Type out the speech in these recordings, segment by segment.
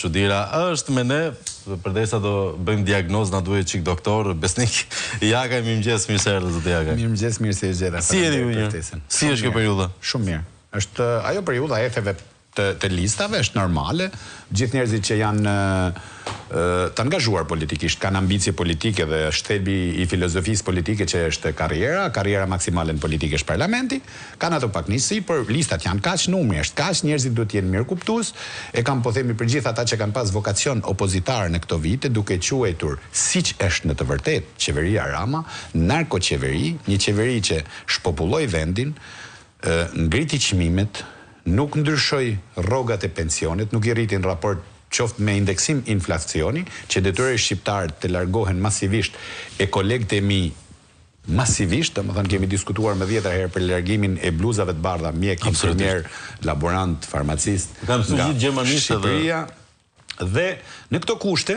Çudira është me ne, përdesa do bëjmë diagnozë, na duhet çik doktor, Besnik Jaka, mirëmëngjes, mirë se erdhët zoti Jaka. Mirëmëngjes, mirë se jeta. Si jeni ju? Si është kjo periudha? Shumë mirë. Është ajo periudha e efeve të listave, është normale. Gjithë njerëzit që janë të angazhuar politikisht, kanë ambicie politike dhe shthelbi i filozofisë politike që është karriera maksimale në politikë është parlamenti, kanë ato pak njësi, por listat janë kaq, numri është kaq, njerëzit duhet të jenë mirëkuptues, e kam po themi për gjithë ata që kanë pas vokacion opozitar në këto vite, duke quajtur siç është në të vërtetë qeveria Rama, narkoqeveri, një qeveri që shpopulloi vendin, ngriti çmimet, nuk ndryshoi rrogat e pensionit, nuk I rriti në raport qoftë me indeksim inflacioni, që detyroi shqiptarët të largohen masivisht e kolegët e mi masivisht, domethënë kemi diskutuar më 10 herë për largimin e bluzave të bardha, mjek, infermier, laborant, farmacist, nga Shqipëria, dhe në këto kushte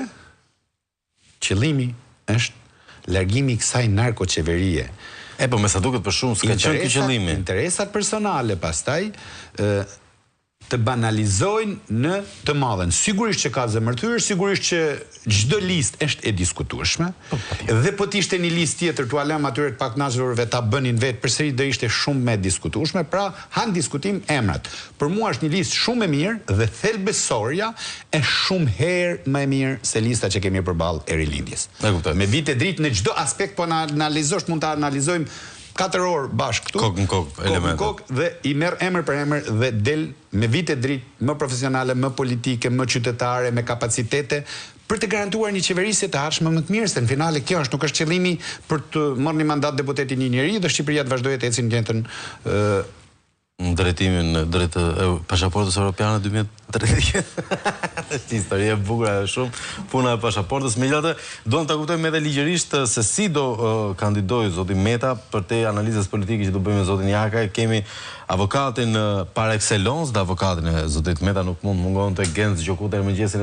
qëllimi është largimi I kësaj narkoqeverie. Po me sa duket për shumë s'ka qenë ky qëllimi. Interesat personale pastaj të banalizojnë në të madhen. Sigurisht që ka zemërthyr, sigurisht që çdo listë është e diskutueshme, dhe po të ishte një listë tjetër tu alem atyre të pakënaqurve ta bënin vetë, përsëri do ishte shumë me diskutueshme, pra han diskutim emrat. Për mua është një listë shumë e mirë dhe thelbësorja është shumë herë më e mirë se lista që kemi përballë e rilindjes. Me vite dritë në çdo aspekt, po na analizosh mund ta analizojmë 4 orë bashkë këtu, kokë në kokë, dhe I merr emër për emër dhe del me vite dritë më profesionale, më politike, më qytetare, me kapacitete, për të garantuar një qeverisje të ardhshme më të mirë, se në finale kjo nuk është qëllimi për të marrë një mandat deputeti një njeri dhe Shqipëria të vazhdojë të ecë në jetën në drejtimin drejt pasaportës europiane 2030. Është histori e bukur shumë, puna e pasaportës. Megjithatë, duam ta kuptojmë edhe ligjërisht se si do kandidojë zoti Meta për te analizës politike që do bëjmë me zotin Jaka. Kemi avokatin par excellence, dhe avokatin e zotit Meta nuk mund mungon të Genz Gjokuta. Mirëmëngjes.